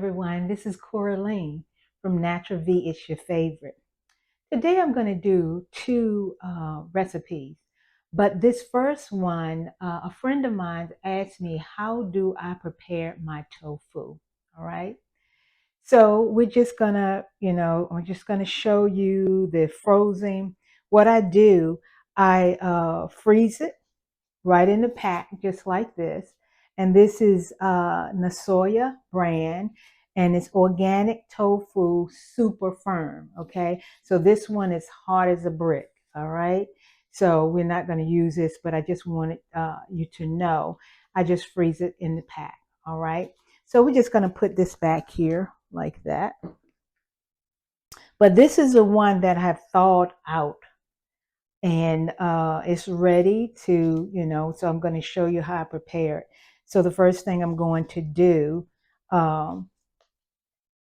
everyone. This is Coraline from Natural V. It's your favorite. Today I'm going to do two recipes, but this first one, a friend of mine asked me, how do I prepare my tofu? All right. So we're just gonna, I'm just gonna show you the frozen. What I do, I freeze it right in the pack, just like this. And this is Nasoya brand, and it's organic tofu, super firm. Okay, so this one is hard as a brick. All right, so we're not going to use this, but I just wanted you to know I just freeze it in the pack. All right, so we're just going to put this back here like that. But this is the one that I have thawed out, and it's ready to, so I'm going to show you how I prepare it. So the first thing I'm going to do, um,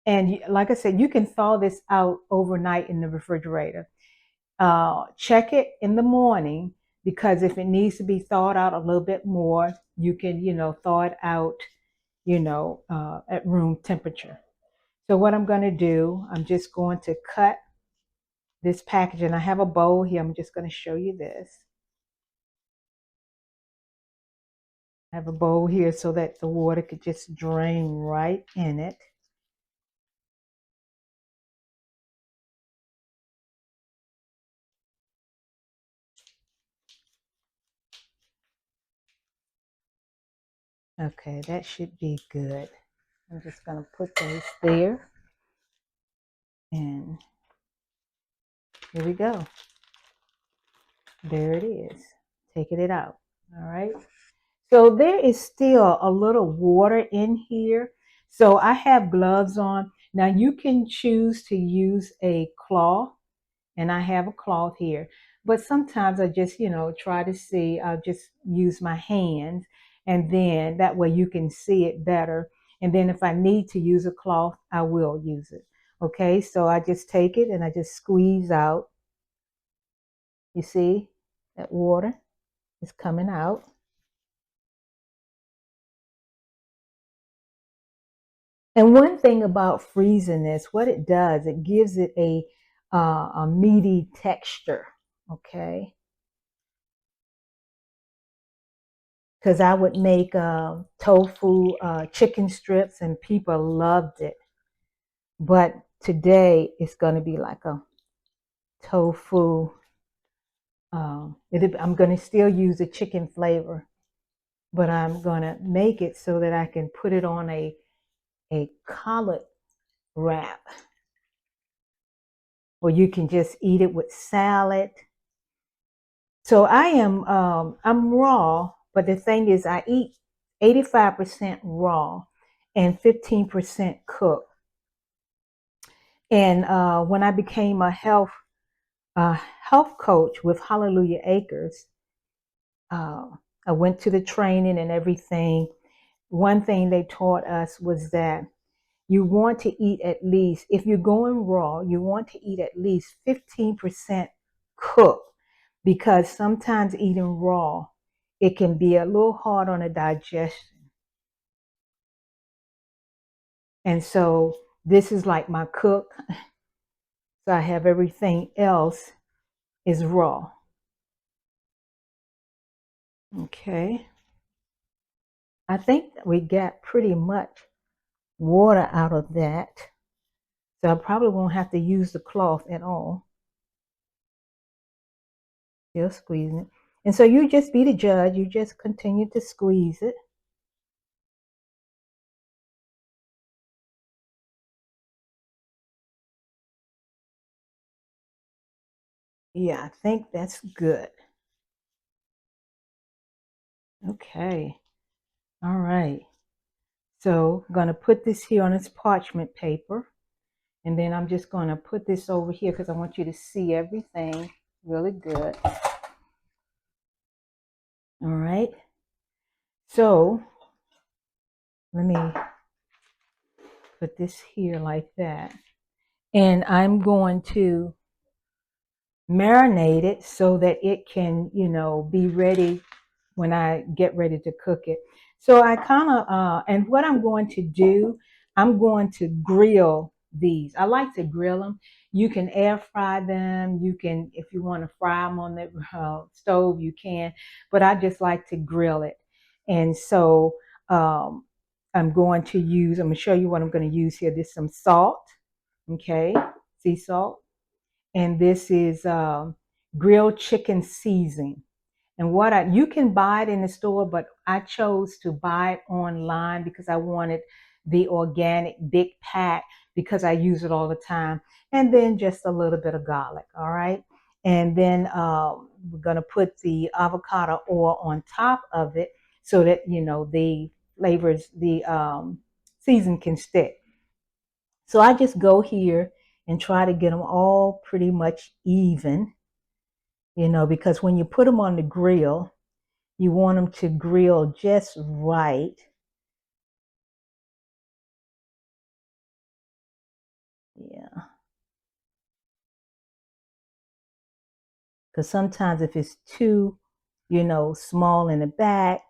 and like I said, you can thaw this out overnight in the refrigerator. Check it in the morning, because if it needs to be thawed out a little bit more, you can, thaw it out, at room temperature. So what I'm going to do, I'm just going to cut this package, and I have a bowl here. I'm just going to show you this. I have a bowl here so that the water could just drain right in it. Okay, that should be good. I'm just going to put those there. And here we go. There it is. Taking it out. All right. So there is still a little water in here. So I have gloves on. Now you can choose to use a cloth, and I have a cloth here. But sometimes I just, try to see, I'll just use my hands, and then that way you can see it better. And then if I need to use a cloth, I will use it. Okay, so I just take it and I just squeeze out. You see that water is coming out. And one thing about freezing this, what it does, it gives it a meaty texture. Okay. Because I would make tofu chicken strips, and people loved it. But today it's going to be like a tofu. I'm going to still use the chicken flavor, but I'm going to make it so that I can put it on a collard wrap, or you can just eat it with salad. So I'm raw, but the thing is, I eat 85% raw and 15% cooked. And when I became a health coach with Hallelujah Acres, I went to the training and everything. One thing they taught us was that you want to eat at least, if you're going raw, you want to eat at least 15% cooked, because sometimes eating raw, it can be a little hard on the digestion. And so this is like my cook. So I have everything else is raw. Okay. I think we got pretty much water out of that. So I probably won't have to use the cloth at all. Still squeezing it. And so you just be the judge. You just continue to squeeze it. Yeah, I think that's good. Okay. All right. So I'm going to put this here on this parchment paper. And then I'm just going to put this over here because I want you to see everything really good. All right. So let me put this here like that. And I'm going to marinate it so that it can, be ready when I get ready to cook it. So I kind of, and what I'm going to do, I'm going to grill these. I like to grill them. You can air fry them. You can, if you want to fry them on the stove, you can. But I just like to grill it. And so um, I'm going to use, I'm going to show you what I'm going to use here. This is some salt, okay, sea salt. And this is grilled chicken seasoning. And you can buy it in the store, but I chose to buy it online because I wanted the organic big pack because I use it all the time. And then just a little bit of garlic, all right? And then we're gonna put the avocado oil on top of it so that, you know, the flavors, the season can stick. So I just go here and try to get them all pretty much even, you know, because when you put them on the grill, you want them to grill just right. Yeah. Because sometimes if it's too, you know, small in the back,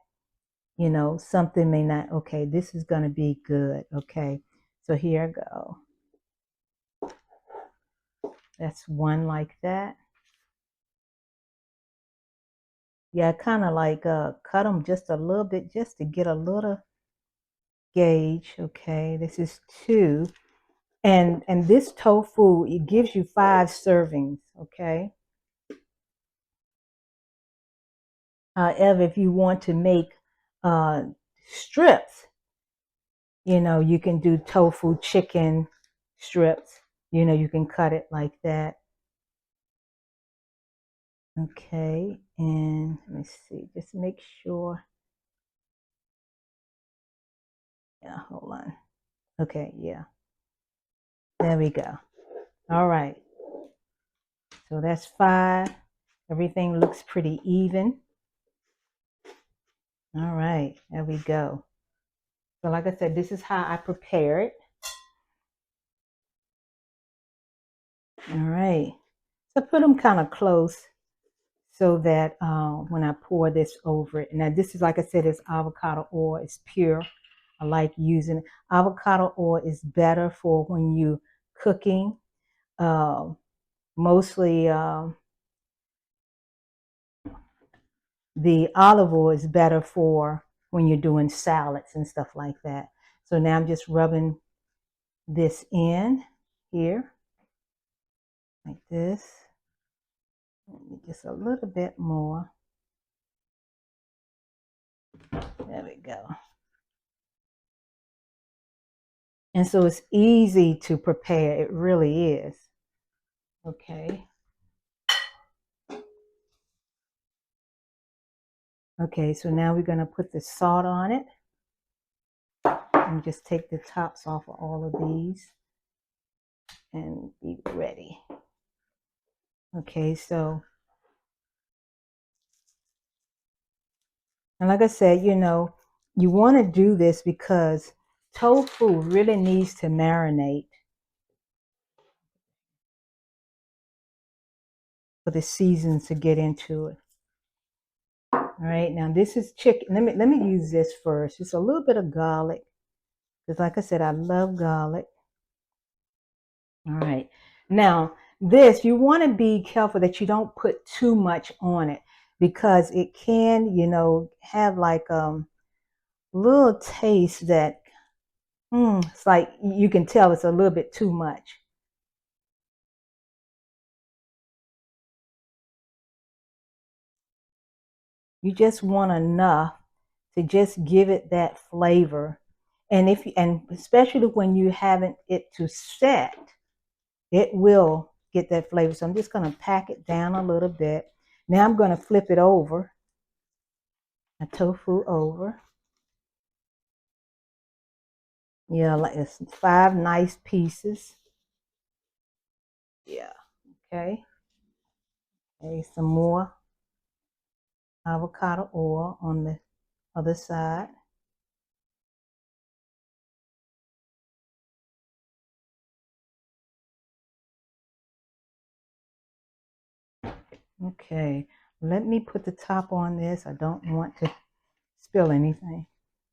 you know, something may not, okay, this is going to be good. Okay. So here I go. That's one like that. Yeah, I kind of like cut them just a little bit just to get a little gauge. Okay. This is two. And this tofu, it gives you 5 servings. Okay. However, if you want to make strips, you know, you can do tofu chicken strips. You know, you can cut it like that. Okay, and let me see, just make sure. Yeah, hold on. Okay, yeah, there we go. All right, so that's 5. Everything looks pretty even. All right, there we go. So like I said, this is how I prepare it. All right, so put them kind of close so that when I pour this over it, now this is, like I said, it's avocado oil. It's pure. I like using it. Avocado oil is better for when you cooking. Uh, Mostly the olive oil is better for when you're doing salads and stuff like that. So now I'm just rubbing this in here like this. Just a little bit more. There we go. And so it's easy to prepare. It really is. Okay. Okay, so now we're going to put the salt on it and just take the tops off of all of these and be ready. Okay, so, and like I said, you know, you want to do this because tofu really needs to marinate for the seasons to get into it. All right, now this is chicken. Let me use this first. Just a little bit of garlic, because like I said, I love garlic. All right. Now, this, you want to be careful that you don't put too much on it because it can, you know, have like little taste that it's like you can tell it's a little bit too much. You just want enough to just give it that flavor. And especially when you haven't it to set, it will get that flavor. So I'm just going to pack it down a little bit. Now I'm going to flip it over, a tofu over. Yeah, like it's 5 nice pieces. Yeah. Okay. Okay, some more avocado oil on the other side. Okay. Let me put the top on this. I don't want to spill anything.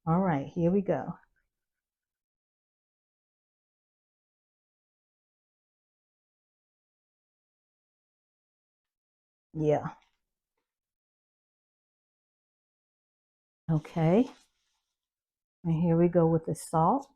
All right, here we go. Yeah. Okay. And here we go with the salt.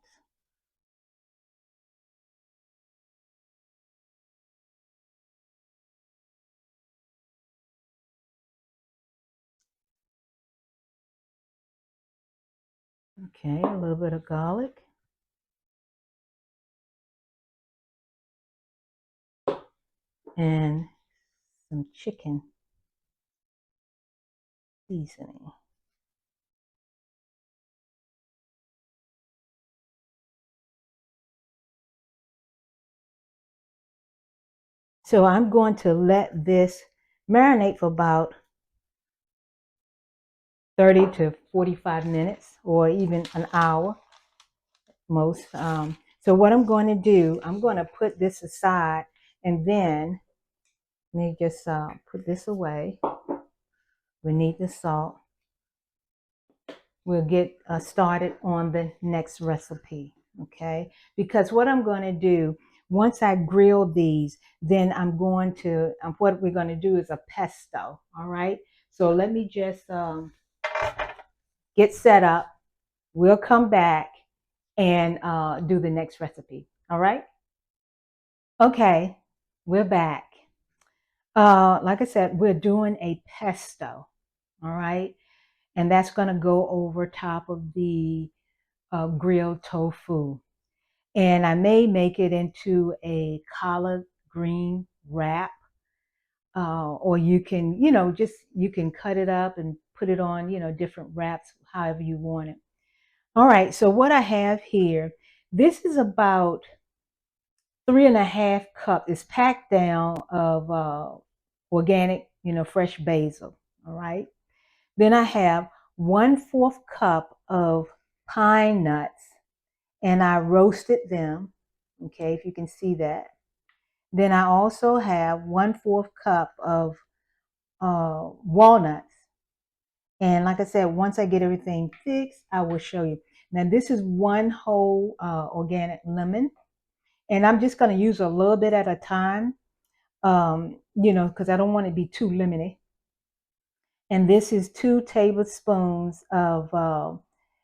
Okay, a little bit of garlic. And some chicken seasoning. So I'm going to let this marinate for about 30 to 45 minutes or even an hour most. So what I'm going to do, I'm going to put this aside, and then let me just put this away. We need the salt. We'll get started on the next recipe, okay? Because what I'm going to do, once I grill these, then I'm going to, what we're going to do is a pesto, all right? So let me just get set up. We'll come back and do the next recipe, all right? Okay, we're back. Like I said, we're doing a pesto, all right? And that's going to go over top of the grilled tofu. And I may make it into a collard green wrap, or you can, just you can cut it up and put it on, different wraps, however you want it. All right, so what I have here, this is about 3.5 cups. It's packed down of organic, fresh basil. All right. Then I have 1/4 cup of pine nuts, and I roasted them. Okay, if you can see that. Then I also have 1/4 cup of walnuts. And like I said, once I get everything fixed, I will show you. Now this is one whole organic lemon, and I'm just going to use a little bit at a time, because I don't want it to be too lemony. And this is 2 tablespoons of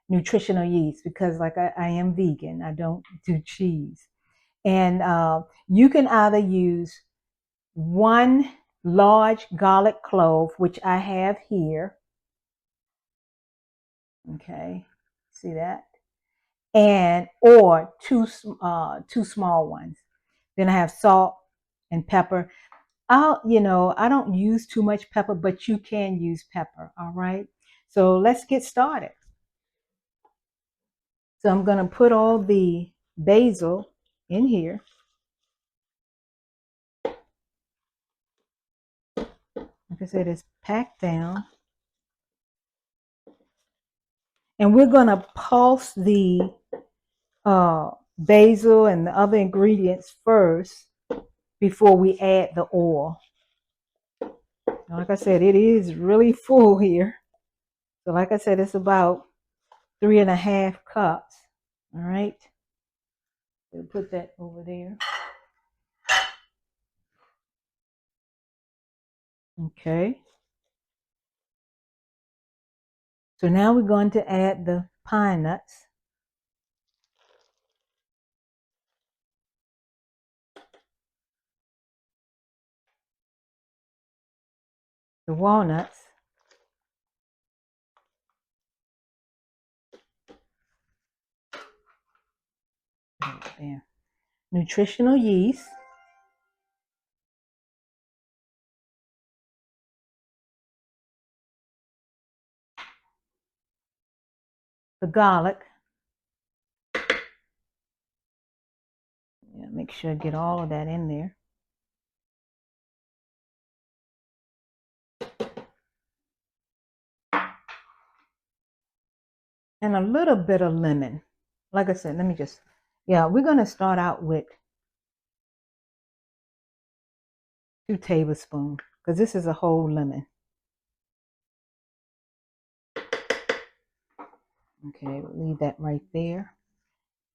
nutritional yeast, because like I am vegan, I don't do cheese. And you can either use one large garlic clove, which I have here. Okay, see that? And or two small ones. Then I have salt and pepper. I don't use too much pepper, but you can use pepper. All right. So let's get started. So I'm going to put all the basil in here. Like I said, it's packed down. And we're going to pulse the basil and the other ingredients first before we add the oil. Like I said, it is really full here. So like I said, it's about 3.5 cups. All right. We'll put that over there. Okay. So now we're going to add the pine nuts. The walnuts. There. Nutritional yeast. The garlic. Yeah, make sure I get all of that in there. And a little bit of lemon. Like I said, we're going to start out with 2 tablespoons, because this is a whole lemon. Okay, we'll leave that right there.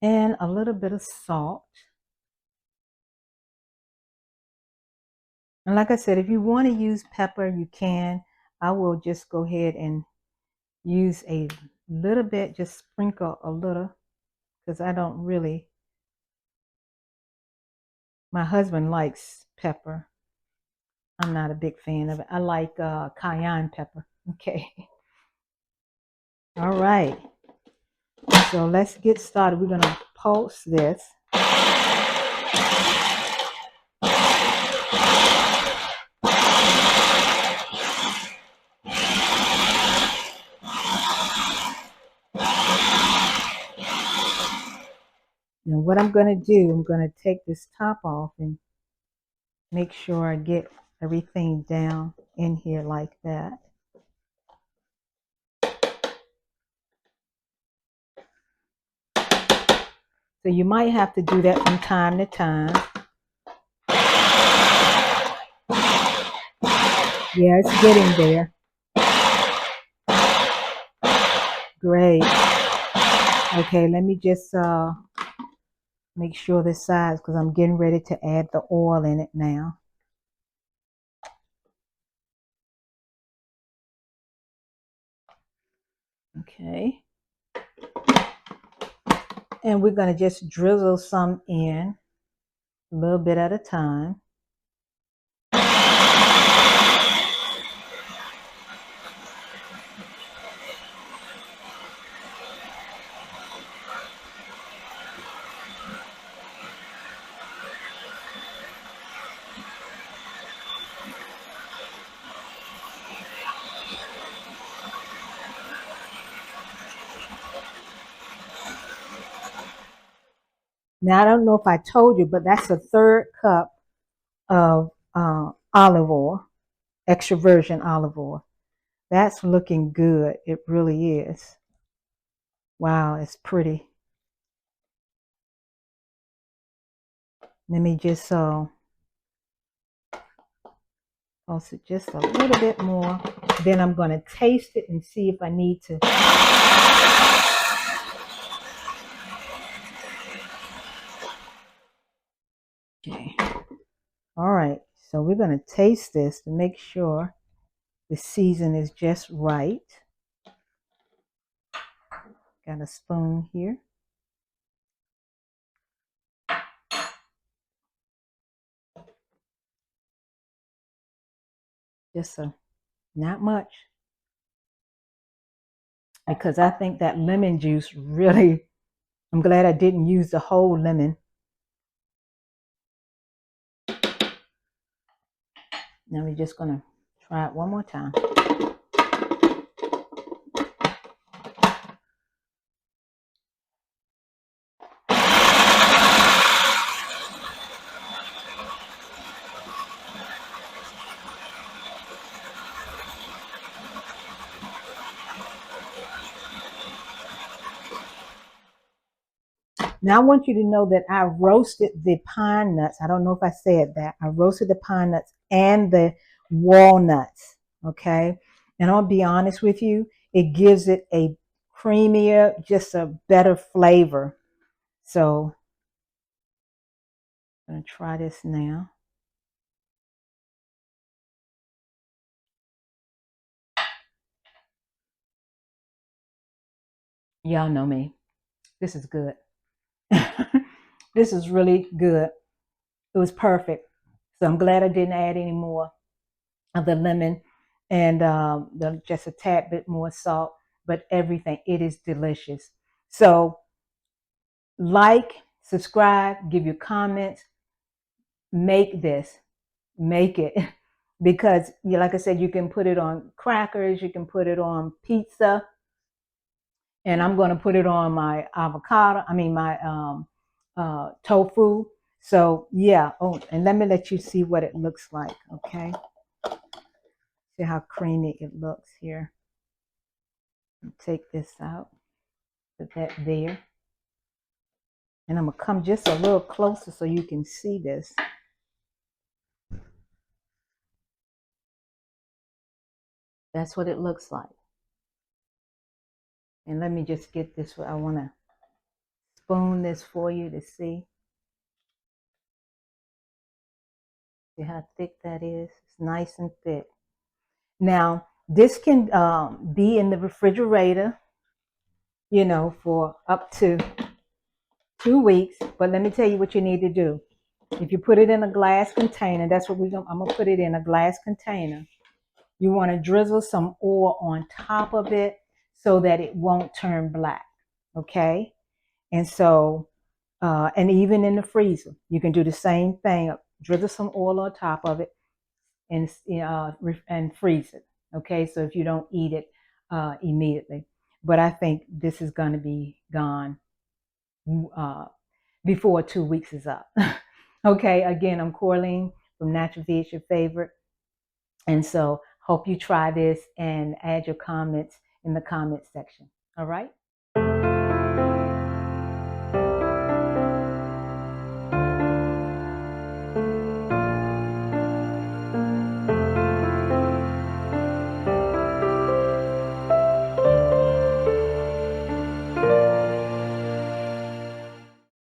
And a little bit of salt. And like I said, if you want to use pepper, you can. I will just go ahead and use a little bit, just sprinkle a little, because I don't really, my husband likes pepper. I'm not a big fan of it. I like cayenne pepper. Okay. All right. So let's get started. We're going to pulse this. And what I'm going to do, I'm going to take this top off and make sure I get everything down in here like that. So you might have to do that from time to time. Yeah, it's getting there. Great. Okay, let me just make sure this size, because I'm getting ready to add the oil in it now. Okay. And we're going to just drizzle some in, a little bit at a time. Now, I don't know if I told you, but that's a 1/3 cup of olive oil, extra virgin olive oil. That's looking good. It really is. Wow, it's pretty. Let me just pulse it just a little bit more. Then I'm going to taste it and see if I need to. Okay. All right. So we're going to taste this to make sure the season is just right. Got a spoon here. Just not much. Because I think that lemon juice really, I'm glad I didn't use the whole lemon. Now we're just going to try it one more time. Now I want you to know that I roasted the pine nuts. I don't know if I said that. I roasted the pine nuts and the walnuts. Okay. And I'll be honest with you, it gives it a creamier, just a better flavor. So I'm going to try this now. Y'all know me. This is good. This is really good. It was perfect. So I'm glad I didn't add any more of the lemon and just a tad bit more salt, but everything, it is delicious. So like, subscribe, give your comments, make this, make it. Because like I said, you can put it on crackers, you can put it on pizza, and I'm going to put it on my avocado, my tofu. So yeah, oh, and let me let you see what it looks like, okay? See how creamy it looks here. Take this out, put that there. And I'm going to come just a little closer so you can see this. That's what it looks like. And let me just get this. I want to spoon this for you to see. See how thick that is? It's nice and thick. Now, this can be in the refrigerator, for up to 2 weeks. But let me tell you what you need to do. If you put it in a glass container, that's what I'm gonna put it in a glass container. You want to drizzle some oil on top of it so that it won't turn black. Okay, and so and even in the freezer, you can do the same thing. Drizzle some oil on top of it and freeze it. Okay, so if you don't eat it immediately, but I think this is going to be gone uh, before 2 weeks is up. Okay, again, I'm Corleen from Natural V. It's your favorite, and so hope you try this and add your comments in the comment section. All right.